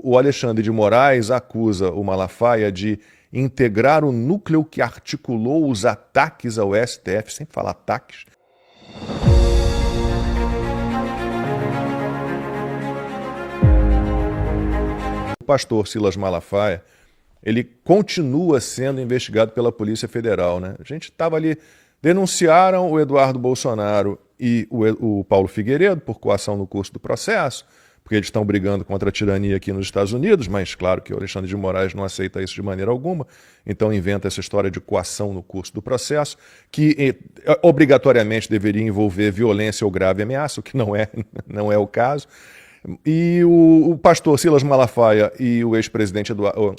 O Alexandre de Moraes acusa o Malafaia de integrar o núcleo que articulou os ataques ao STF, sem falar ataques. O pastor Silas Malafaia, ele continua sendo investigado pela Polícia Federal, né? A gente estava ali, denunciaram o Eduardo Bolsonaro e o Paulo Figueiredo por coação no curso do processo, porque eles estão brigando contra a tirania aqui nos Estados Unidos, mas claro que o Alexandre de Moraes não aceita isso de maneira alguma, então inventa essa história de coação no curso do processo, que obrigatoriamente deveria envolver violência ou grave ameaça, o que não é o caso. E o pastor Silas Malafaia e o ex-presidente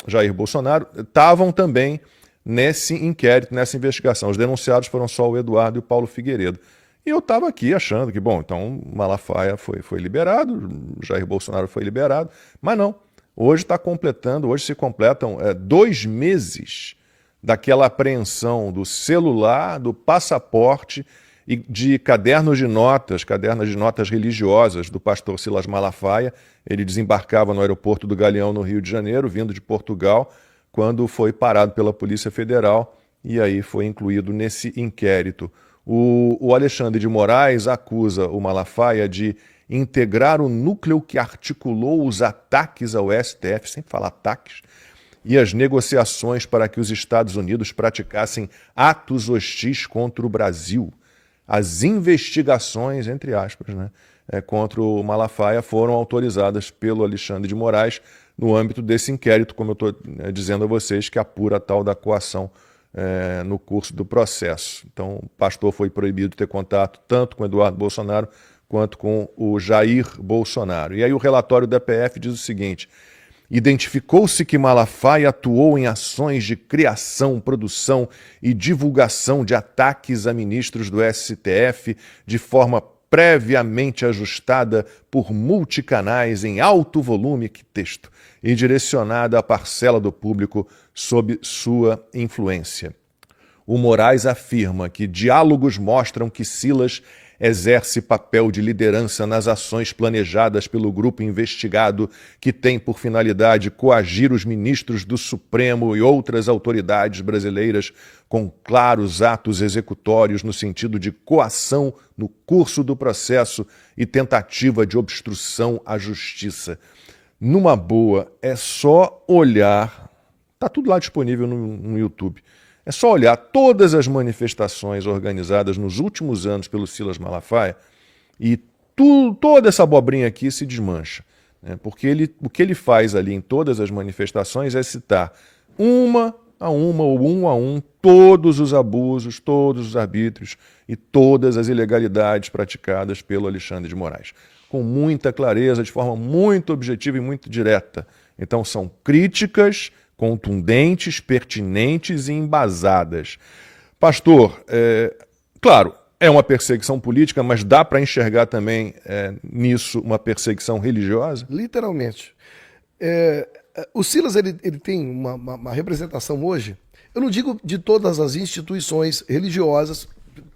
Jair Bolsonaro estavam também nesse inquérito, nessa investigação. Os denunciados foram só o Eduardo e o Paulo Figueiredo. E eu estava aqui achando que, bom, então Malafaia foi liberado, Jair Bolsonaro foi liberado, mas não. Hoje se completam 2 meses daquela apreensão do celular, do passaporte e de cadernos de notas religiosas do pastor Silas Malafaia. Ele desembarcava no aeroporto do Galeão, no Rio de Janeiro, vindo de Portugal, quando foi parado pela Polícia Federal e aí foi incluído nesse inquérito. O Alexandre de Moraes acusa o Malafaia de integrar o núcleo que articulou os ataques ao STF, sem falar ataques, e as negociações para que os Estados Unidos praticassem atos hostis contra o Brasil. As investigações, entre aspas, né, contra o Malafaia foram autorizadas pelo Alexandre de Moraes no âmbito desse inquérito, como eu estou dizendo a vocês, que apura a tal da coação no curso do processo. Então, o pastor foi proibido de ter contato tanto com Eduardo Bolsonaro quanto com o Jair Bolsonaro. E aí o relatório da PF diz o seguinte: identificou-se que Malafaia atuou em ações de criação, produção e divulgação de ataques a ministros do STF de forma previamente ajustada por multicanais em alto volume, que texto, e direcionada à parcela do público sob sua influência. O Moraes afirma que diálogos mostram que Silas exerce papel de liderança nas ações planejadas pelo grupo investigado, que tem por finalidade coagir os ministros do Supremo e outras autoridades brasileiras com claros atos executórios no sentido de coação no curso do processo e tentativa de obstrução à justiça. Numa boa, é só olhar, está tudo lá disponível no YouTube, é só olhar todas as manifestações organizadas nos últimos anos pelo Silas Malafaia e toda essa abobrinha aqui se desmancha, né? Porque o que ele faz ali em todas as manifestações é citar uma ou um a um todos os abusos, todos os arbítrios e todas as ilegalidades praticadas pelo Alexandre de Moraes, com muita clareza, de forma muito objetiva e muito direta. Então são críticas contundentes, pertinentes e embasadas. Pastor, claro, é uma perseguição política, mas dá para enxergar também nisso uma perseguição religiosa? Literalmente. O Silas ele tem uma representação hoje, eu não digo de todas as instituições religiosas,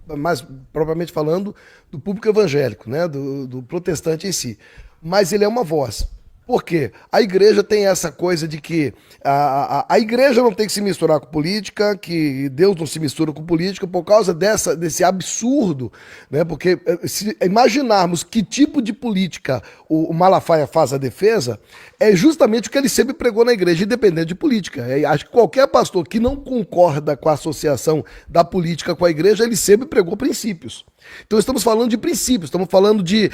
mas propriamente falando do público evangélico, né, do protestante em si, mas ele é uma voz. Por quê? A igreja tem essa coisa de que a igreja não tem que se misturar com política, que Deus não se mistura com política por causa desse absurdo, né? Porque se imaginarmos que tipo de política o Malafaia faz a defesa, é justamente o que ele sempre pregou na igreja, independente de política. Acho que qualquer pastor que não concorda com a associação da política com a igreja, ele sempre pregou princípios. Então estamos falando de princípios, estamos falando de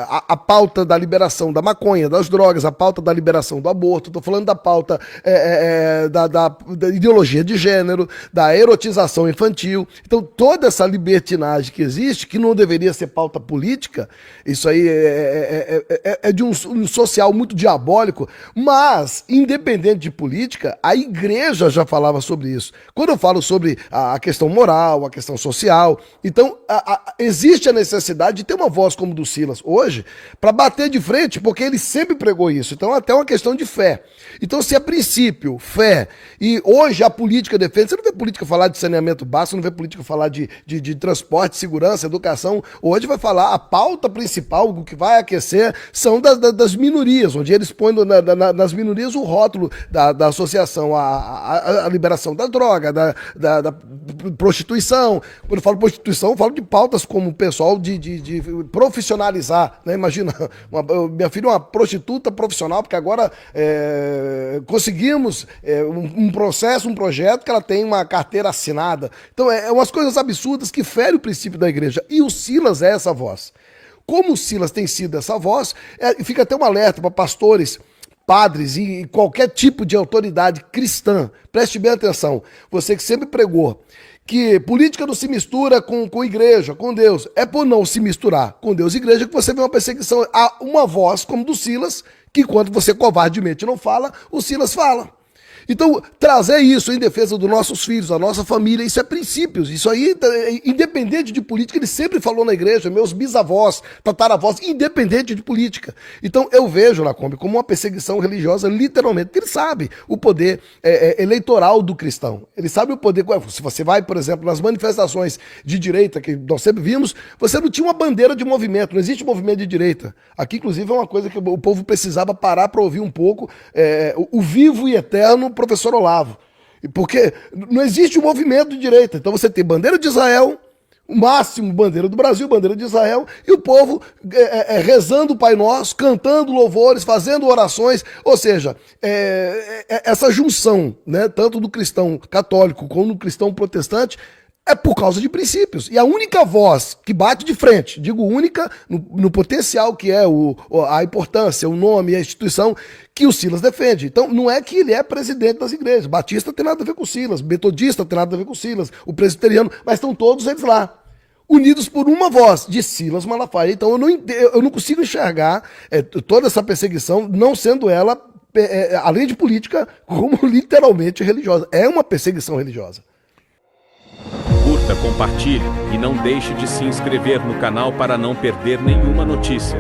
a pauta da liberação da maconha, das drogas, a pauta da liberação do aborto, estou falando da pauta da ideologia de gênero, da erotização infantil. Então toda essa libertinagem que existe, que não deveria ser pauta política, isso aí é de um social muito diabólico, mas independente de política, a igreja já falava sobre isso. Quando eu falo sobre a questão moral, a questão social, Então, existe a necessidade de ter uma voz como do Silas hoje para bater de frente, porque ele sempre pregou isso. Então, até uma questão de fé. Então, se a princípio, fé, e hoje a política defende, você não vê política falar de saneamento básico, não vê política falar de transporte, segurança, educação. Hoje vai falar, a pauta principal, o que vai aquecer, são das minorias, onde eles põem nas minorias o rótulo da associação, a liberação da droga, da prostituição. Quando eu falo prostituição, eu falo de pautas como o pessoal de profissionalizar, né? Imagina, minha filha é uma prostituta profissional, porque agora conseguimos um processo, um projeto que ela tem uma carteira assinada. Então, umas coisas absurdas que ferem o princípio da igreja. E o Silas é essa voz. Como o Silas tem sido essa voz, fica até um alerta para pastores, padres e qualquer tipo de autoridade cristã. Preste bem atenção. Você que sempre pregou que política não se mistura com igreja, com Deus. É por não se misturar com Deus e igreja que você vê uma perseguição. Há uma voz como do Silas, que enquanto você covardemente não fala, o Silas fala. Então, trazer isso em defesa dos nossos filhos, da nossa família, isso é princípios. Isso aí, independente de política, ele sempre falou na igreja, meus bisavós, tataravós, independente de política. Então, eu vejo, Lacombe, como uma perseguição religiosa, literalmente, porque ele sabe o poder eleitoral do cristão. Ele sabe o poder. Se você vai, por exemplo, nas manifestações de direita, que nós sempre vimos, você não tinha uma bandeira de movimento, não existe movimento de direita. Aqui, inclusive, é uma coisa que o povo precisava parar para ouvir um pouco, o vivo e eterno professor Olavo. Porque não existe um movimento de direita. Então você tem bandeira de Israel, o máximo bandeira do Brasil, bandeira de Israel, e o povo rezando o Pai Nosso, cantando louvores, fazendo orações. Ou seja, essa junção, né, tanto do cristão católico como do cristão protestante, é por causa de princípios. E a única voz que bate de frente, digo única, no potencial que é a importância, o nome, a instituição, que o Silas defende. Então, não é que ele é presidente das igrejas. Batista tem nada a ver com o Silas, metodista tem nada a ver com o Silas, o presbiteriano, mas estão todos eles lá, unidos por uma voz, de Silas Malafaia. Então, eu não consigo enxergar toda essa perseguição, não sendo ela, além de política, como literalmente religiosa. É uma perseguição religiosa. Curta, compartilhe e não deixe de se inscrever no canal para não perder nenhuma notícia.